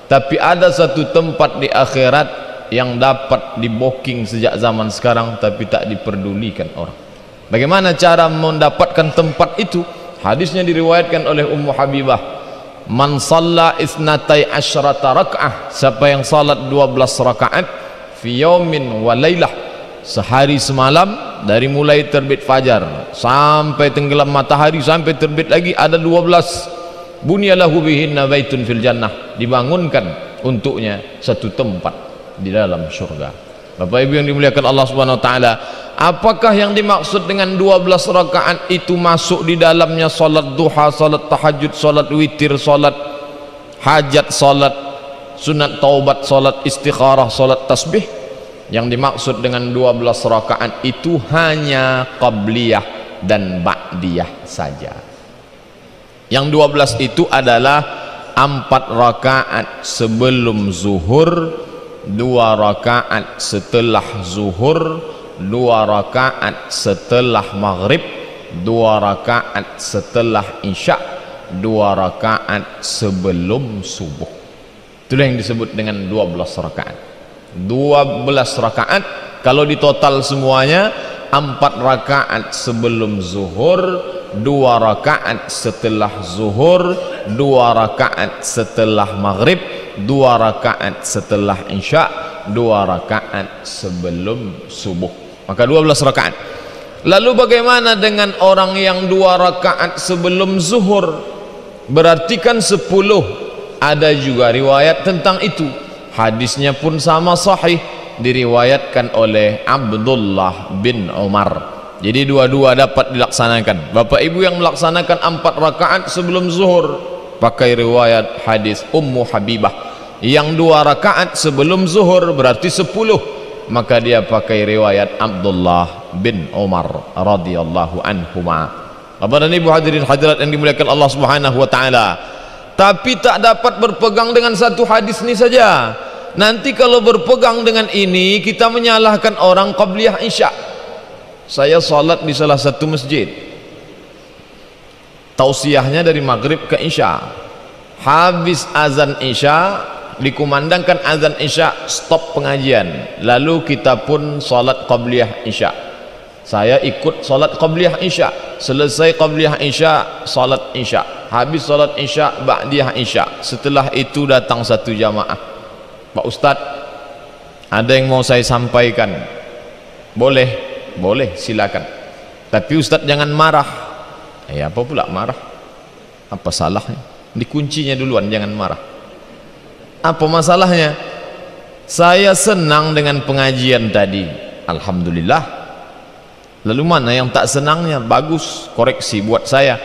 Tapi ada satu tempat di akhirat yang dapat diboking sejak zaman sekarang tapi tak diperdulikan orang. Bagaimana cara mendapatkan tempat itu? Hadisnya diriwayatkan oleh Ummu Habibah, man shalla isnatai asyrata rak'ah, siapa yang salat 12 rakaat fi yaumin wa lailah, sehari semalam, dari mulai terbit fajar sampai tenggelam matahari sampai terbit lagi ada 12, bunyalahu bihinna baitun fil jannah, dibangunkan untuknya satu tempat di dalam surga. Bapak Ibu yang dimuliakan Allah Subhanahu wa taala, apakah yang dimaksud dengan 12 rakaat itu masuk di dalamnya salat duha, salat tahajud, salat witir, salat hajat, salat sunat taubat, salat istikharah, salat tasbih? Yang dimaksud dengan 12 rakaat itu hanya qabliyah dan ba'diyah saja. Yang 12 itu adalah 4 rakaat sebelum zuhur, 2 rakaat setelah zuhur, 2 rakaat setelah maghrib, 2 rakaat setelah isya, 2 rakaat sebelum subuh. Itulah yang disebut dengan 12 rakaat. 12 rakaat kalau ditotal semuanya, 4 rakaat sebelum zuhur, 2 rakaat setelah zuhur, 2 rakaat setelah maghrib, 2 rakaat setelah isya, 2 rakaat sebelum subuh. Maka 12 rakaat. Lalu bagaimana dengan orang yang 2 rakaat sebelum zuhur? Berarti kan 10. Ada juga riwayat tentang itu. Hadisnya pun sama sahih, diriwayatkan oleh Abdullah bin Umar. Jadi dua-dua dapat dilaksanakan. Bapak Ibu yang melaksanakan 4 rakaat sebelum zuhur pakai riwayat hadis Ummu Habibah. Yang 2 rakaat sebelum zuhur berarti 10, maka dia pakai riwayat Abdullah bin Umar radhiyallahu anhuma. Bapak dan Ibu hadirin hadirat yang dimuliakan Allah Subhanahu wa taala. Tapi tak dapat berpegang dengan satu hadis ini saja. Nanti kalau berpegang dengan ini kita menyalahkan orang qabliyah isya. Saya salat di salah satu masjid, tausiahnya dari maghrib ke isya. Habis azan isya, dikumandangkan azan isya, stop pengajian, lalu kita pun salat qabliyah isya. Saya ikut salat qabliyah isya. Selesai qabliyah isya, salat isya. Habis salat isya, ba'diyah isya. Setelah itu datang satu jamaah, Pak Ustadz, ada yang mau saya sampaikan. Boleh, boleh, silakan. Tapi Ustadz jangan marah. Apa pula marah? Apa salahnya? Dikuncinya duluan, jangan marah. Apa masalahnya? Saya senang dengan pengajian tadi, alhamdulillah. Lalu mana yang tak senangnya? Bagus, koreksi buat saya.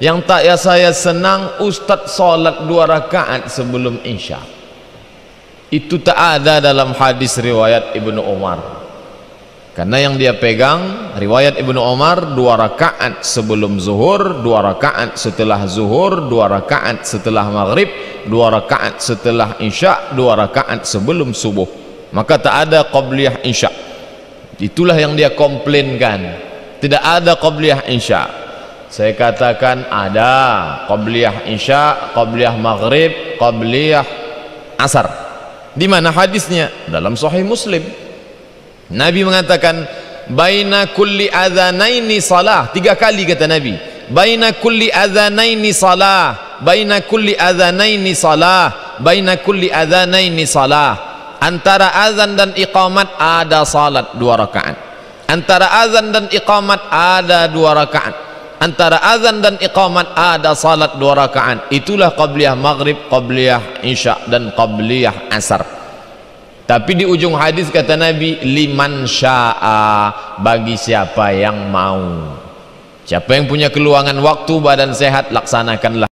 Yang tak ya saya senang, Ustadz salat 2 rakaat sebelum isya. Itu tak ada dalam hadis riwayat Ibnu Umar. Karena yang dia pegang riwayat Ibnu Umar 2 rakaat sebelum zuhur, 2 rakaat setelah zuhur, 2 rakaat setelah maghrib, 2 rakaat setelah isya, 2 rakaat sebelum subuh. Maka tak ada qabliyah isya. Itulah yang dia komplainkan. Tidak ada qabliyah isya. Saya katakan ada qabliyah isya, qabliyah maghrib, qabliyah asar. Di mana hadisnya? Dalam Sahih Muslim. Nabi mengatakan baina kulli adzanaini salah. 3 kali kata Nabi. Baina kulli adzanaini salah. Baina kulli adzanaini salah. Baina kulli adzanaini salah. Antara azan dan iqamat ada salat 2 rakaat. Antara azan dan iqamat ada 2 rakaat. Antara azan dan iqamat ada salat 2 rakaat. Itulah qabliyah maghrib, qabliyah isya dan qabliyah asar. Tapi di ujung hadis kata Nabi, liman syaa, bagi siapa yang mau. Siapa yang punya keluangan waktu, badan sehat, laksanakanlah.